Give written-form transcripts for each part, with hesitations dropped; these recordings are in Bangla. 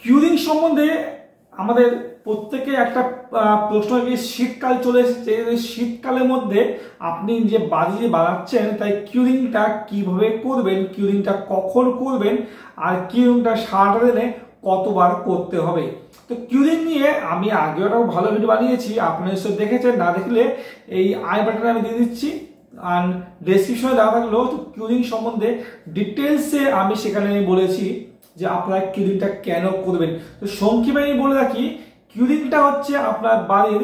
কিউরিং সম্বন্ধে আমাদের প্রত্যেকে একটা প্রশ্ন, শীতকাল চলে এসেছে, শীতকালের মধ্যে আপনি যে বাড়ি বানাচ্ছেন তাই কিউরিংটা কিভাবে করবেন, কিউরিংটা কখন করবেন, আর কিউরিংটা সারাটা দিনে কতবার করতে হবে। তো কিউরিং নিয়ে আমি আগেও একটা ভালো ভিডিও বানিয়েছি, আপনারা নিশ্চয়ই দেখেছেন, না দেখলে এই আই বাটনে আমি দিয়ে দিচ্ছি আর ডেসক্রিপশনে দেওয়া থাকলো। তো কিউরিং সম্বন্ধে ডিটেলসে আমি সেখানে বলেছি যে আপনারা কিউরিংটা কেন করবেন। তো সংক্ষেপে আমি বলে রাখি, কিউরিংটা হচ্ছে আপনার বাড়ির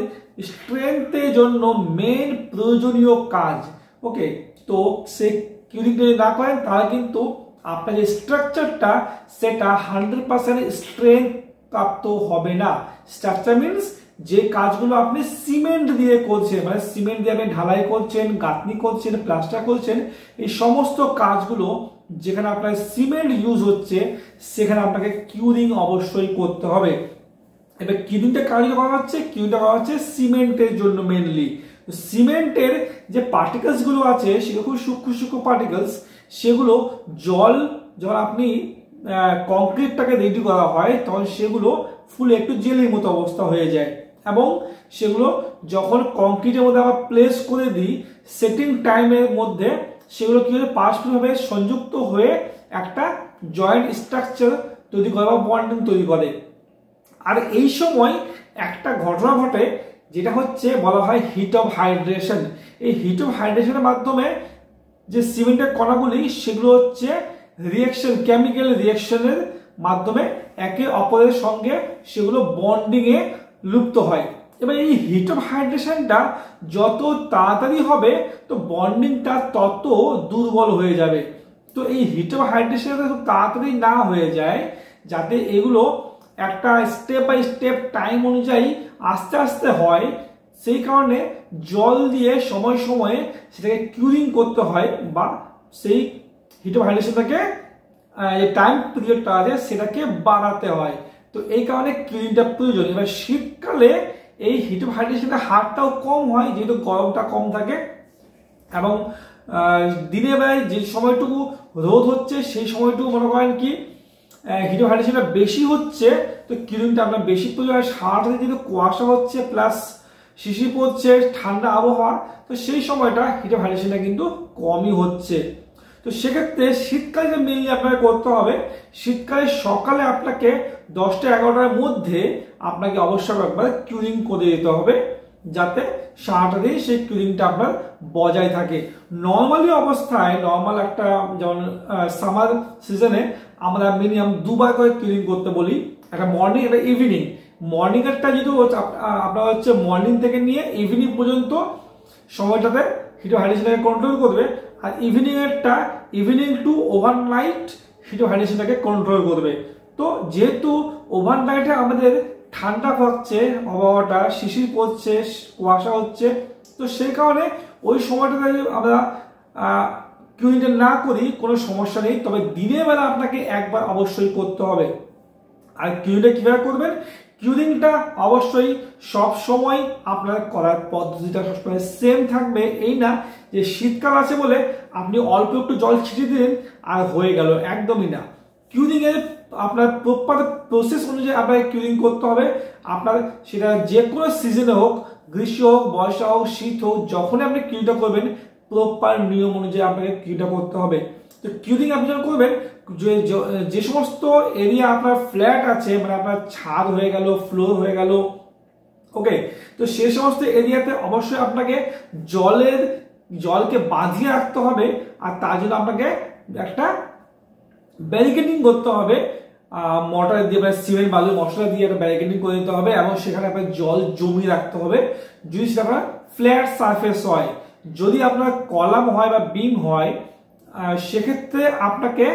স্ট্রেংথের জন্য মেন প্রয়োজনীয় কাজ। ওকে, তো সে কিউরিং যদি না করেন তাহলে কিন্তু আপনার যে স্ট্রাকচারটা সেটা 100% স্ট্রেংথ প্রাপ্ত হবে না। স্ট্রাকচার মিনস যে কাজগুলো আপনি সিমেন্ট দিয়ে করছেন, মানে সিমেন্ট দিয়ে আপনি ঢালাই করছেন, গাঁথনি করছেন, প্লাস্টার করছেন, এই সমস্ত কাজগুলো যেখানে আপনার সিমেন্ট ইউজ হচ্ছে সেখানে আপনাকে কিউরিং অবশ্যই করতে হবে। এবার কিউরিংটা কাজ করা হচ্ছে, কিউরিংটা করা হচ্ছে সিমেন্টের জন্য মেনলি। সিমেন্টের যে পার্টিকেলস গুলো আছে সেগুলো খুব সূক্ষ্ম সূক্ষ্ম পার্টিকেলস, সেগুলো জল যখন আপনি কংক্রিটটাকে রেডি করা হয় তখন সেগুলো ফুলে একটু জেলির মতো অবস্থা হয়ে যায়, এবং সেগুলো যখন কংক্রিটের মধ্যে আমরা প্লেস করে দিই সেটিং টাইমের মধ্যে সেগুলো কি হয়, পারস্পরিকভাবে সংযুক্ত হয়ে একটা জয়েন্ট স্ট্রাকচার তৈরি করে বা বন্ডিং তৈরি করে। আর এই সময় একটা ঘটনা ঘটে যেটা হচ্ছে বলা হয় হিট অফ হাইড্রেশন। এই হিট অফ হাইড্রেশনের মাধ্যমে যে সিমেন্টের কণাগুলি সেগুলো হচ্ছে রিঅ্যাকশন, কেমিক্যাল রিঅ্যাকশনের মাধ্যমে একে অপরের সঙ্গে সেগুলো বন্ডিং এ লুপ্ত হয়। এবার এই হিট অফ হাইড্রেশনটা যত তাড়াতাড়ি হবে তো বন্ডিংটা তত দুর্বল হয়ে যাবে। তো এই হিট অফ হাইড্রেশনটা খুব তাড়াতাড়ি না হয়ে যায়, যাতে এগুলো একটা স্টেপ বাই স্টেপ টাইম অনুযায়ী আস্তে আস্তে হয়, সেই কারণে জল দিয়ে সময় সময়ে সেটাকে কিউরিং করতে হয়, বা সেই হিট অফ হাইড্রেশনটাকে যে টাইম পিরিয়ডটা আছে সেটাকে বাড়াতে হয়। তো এই কারণে কিউরিংটা প্রয়োজন। এবার শীতকালে এই হিট অফ হাইড্রেশনের হারটাও কম হয় যেহেতু গরমটা কম থাকে, এবং দিনের বেলায় যে সময়টুকু রোদ হচ্ছে সেই সময়টুকু মনে করেন কি হিট অফ হাইড্রেশনটা বেশি হচ্ছে, তো কিউরিংটা আপনার বেশি প্রয়োজন হয়। সারাটা যেহেতু কুয়াশা হচ্ছে প্লাস শিশির পড়ছে, ঠান্ডা আবহাওয়া, তো সেই সময়টা হিট অফ হাইড্রেশনটা কিন্তু কমই হচ্ছে। তো সেক্ষেত্রে শীতকালে যে মেনলি আপনাকে করতে হবে, শীতকালে সকালে আপনাকে 10টা 11টার মধ্যে আপনাকে অবশ্যই একবার কিউরিং করে দিতে হবে, যাতে সারাটা দিন সেই কিউরিংটা আপনার বজায় থাকে। নর্মালি অবস্থায় নর্মাল একটা যেমন সামার সিজনে আমরা মিনিমাম 2বার করে কিউরিং করতে বলি, একটা মর্নিং একটা ইভিনিং। মর্নিং এরটা যেহেতু আপনার হচ্ছে মর্নিং থেকে নিয়ে ইভিনিং পর্যন্ত সময়টাতে হিট অফ হাইড্রেশনটাকে কন্ট্রোল করবে, আর ইভিনিং এরটা evening to overnight heat of হাইড্রেশনটাকে কন্ট্রোল করবে। তো যেহেতু ওভারনাইটে আমাদের ঠান্ডা পাচ্ছে, আবহাওয়াটা শিশির পড়ছে, কুয়াশা হচ্ছে, তো সেই কারণে ওই সময়টাতে আমরা কিউরিংটা না করি কোনো সমস্যা নেই, তবে দিনের বেলা আপনাকে একবার অবশ্যই করতে হবে। আর কিউরিংটা কিভাবে করবেন, কিউরিংটা অবশ্যই সব সময় আপনার করার পদ্ধতিটা সবসময় সেম থাকবে। এই না যে শীতকাল আছে বলে আপনি অল্প একটু জল ছিটিয়ে দিলেন আর হয়ে গেল, একদমই না। কিউরিং এর আপনার প্রপার প্রসেস অনুযায়ী আপনাকে কিউরিং করতে হবে। আপনার সেটা যে কোনো সিজনে হোক, গ্রীষ্ম হোক, বর্ষা হোক, শীত হোক, যখনই আপনি কিউরিংটা করবেন প্রপার নিয়ম অনুযায়ী আপনাকে কিউরিংটা করতে হবে। তো কিউরিং আপনি যখন করবেন, যে সমস্ত এরিয়া আপনার ফ্ল্যাট আছে, মানে আপনার ছাদ হয়ে গেল, ফ্লোর হয়ে গেল, ওকে, তো সেই সমস্ত এরিয়াতে অবশ্যই আপনাকে জলকে বাঁধিয়ে রাখতে হবে, আর তার জন্য আপনাকে একটা ব্যারিকেডিং করতে হবে, মোটর দিয়ে বা সিমেন্ট বালু মশলা দিয়ে একটা ব্যারিকেডিং করে দিতে হবে, এবং সেখানে আপনার জল জমিয়ে রাখতে হবে যদি সেটা আপনার ফ্ল্যাট সারফেস হয়। যদি আপনার কলাম হয় বা বিম হয় সেক্ষেত্রে আপনাকে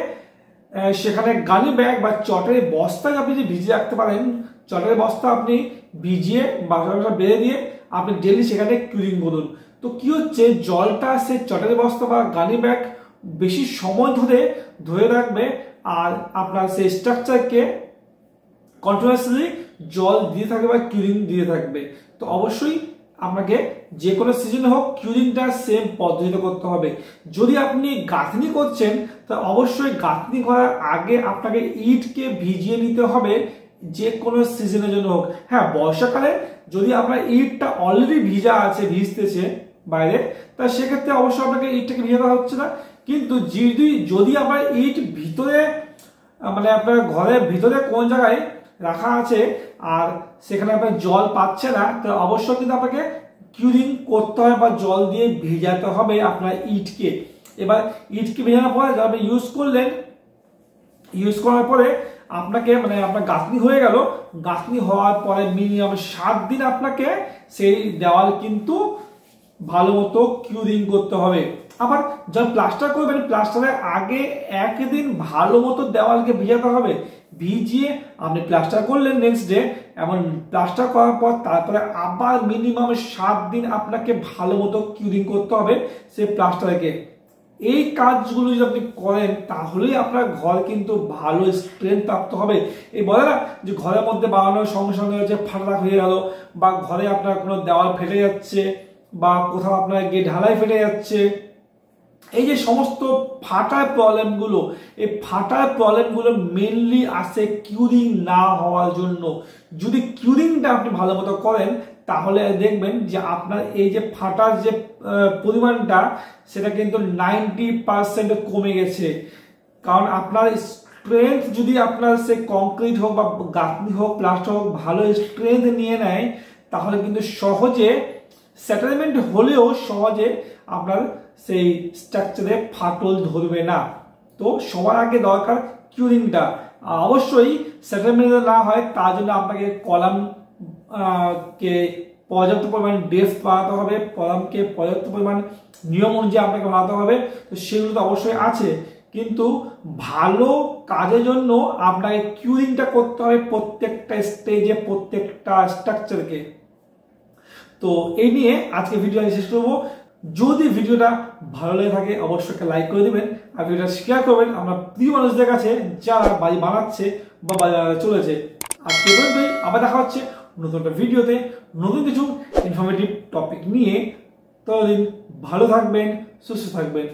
সেখানে গানি ব্যাগ বা চটের বস্তাকে আপনি যে ভিজিয়ে রাখতে পারেন, চটের বস্তা আপনি ভিজিয়ে বাসা বেঁধে দিয়ে আপনি ডেলি সেখানে কিউরিং করুন। তো কি হচ্ছে, জলটা সে চটের বস্তা বা গানি ব্যাগ বেশি সময় ধরে রাখবে, আর আপনার সেই স্ট্রাকচারকে কন্টিনিউয়াসলি জল দিয়ে থাকবে বা কিউরিং দিয়ে থাকবে। তো অবশ্যই আপনাকে যে কোনো সিজনে হোক কিউরিংটা সেম পদ্ধতিতে করতে হবে। যদি আপনি গাঁথনি করছেন তা অবশ্যই গাঁথনি করার আগে আপনাকে ইটকে ভিজিয়ে নিতে হবে। যে কোনো সিজনের জন্য হোক। হ্যাঁ, বর্ষাকালে যদি আপনার ইটটা অলরেডি ভিজা আছে, ভিজতেছে বাইরে, তা সেক্ষেত্রে অবশ্যই আপনাকে ইটটাকে ভিজাতে হচ্ছে না। কিন্তু যদি আপনার ইট ভিতরে মানে আপনার ঘরের ভিতরে কোন জায়গায় রাখা আছে আর সেখানে আপনার জল পাচ্ছে না, তো অবশ্যই কিন্তু আপনাকে কিউরিং করতে হবে বা জল দিয়ে ভেজাতে হবে আপনার ইটকে। এবার ইটকে ভেজানোর পরে আপনি ইউজ করার পরে আপনাকে মানে আপনার গাঁথনি হয়ে গেল, গাঁথনি হওয়ার পরে মিনিমাম 7 দিন আপনাকে সেই দেওয়াল কিন্তু ভালো মতো কিউরিং করতে হবে। আবার যখন প্লাস্টার করবেন, প্লাস্টারের আগে 1 দিন ভালো মতো দেওয়ালকে ভিজাতে হবে। ভিজিয়ে আপনি প্লাস্টার করলেন নেক্সট ডে, এমন প্লাস্টার করার পর তারপরে আবার মিনিমাম 7 দিন আপনাকে ভালো মতো কিউরিং করতে হবে সেই প্লাস্টারকে। এই কাজগুলো যদি আপনি করেন তাহলেই আপনার ঘর কিন্তু ভালো স্ট্রেংথ প্রাপ্ত হবে। এই বলে না যে ঘরের মধ্যে বানানোর সঙ্গে সঙ্গে হচ্ছে ফাটা হয়ে গেল, বা ঘরে আপনার কোনো দেওয়াল ফেটে যাচ্ছে, বা কোথাও আপনার গেট ঢালাই ফেটে যাচ্ছে, এই যে সমস্ত ফাটার প্রবলেমগুলো, এই ফাটার প্রবলেমগুলো মেনলি আসে কিউরিং না হওয়ার জন্য। যদি কিউরিংটা আপনি ভালো মতো করেন তাহলে দেখবেন যে আপনার এই যে ফাটার যে পরিমাণটা সেটা কিন্তু 90% কমে গেছে। কারণ আপনার স্ট্রেংথ যদি আপনার সে কংক্রিট হোক বা গাঁথনি হোক প্লাস্টার হোক ভালো স্ট্রেংথ নিয়ে নেয়, তাহলে কিন্তু সহজে সেটেলমেন্ট হলেও সহজে আপনার সেই স্ট্রাকচারে ফাটল ধরবে না। তো সবার আগে দরকার কিউরিংটা। অবশ্যই সেটেলমেন্ট না হয় তার জন্য আপনাকে কলাম কে পর্যাপ্ত পরিমাণ ডেপথ বাড়াতে হবে, কলামকে পর্যাপ্ত পরিমাণ নিয়ম অনুযায়ী আপনাকে বাড়াতে হবে। তো সেগুলো তো অবশ্যই আছে, কিন্তু ভালো কাজের জন্য আপনাকে কিউরিংটা করতে হবে প্রত্যেকটা স্টেজে, প্রত্যেকটা স্ট্রাকচারকে। তো এই নিয়ে আজকে ভিডিও শেষ করবো। যদি ভিডিওটা ভালো লেগে থাকে অবশ্যই একটা লাইক করে দিবেন, আর ভিডিওটা শেয়ার করবেন আপনার প্রিয় মানুষদের কাছে যারা বাড়ি বানাচ্ছে বা বাড়ি বানাতে চলেছে। আজকে পর্যন্তই, আবার দেখা হচ্ছে নতুন একটা ভিডিওতে নতুন কিছু ইনফরমেটিভ টপিক নিয়ে। ততদিন ভালো থাকবেন, সুস্থ থাকবেন।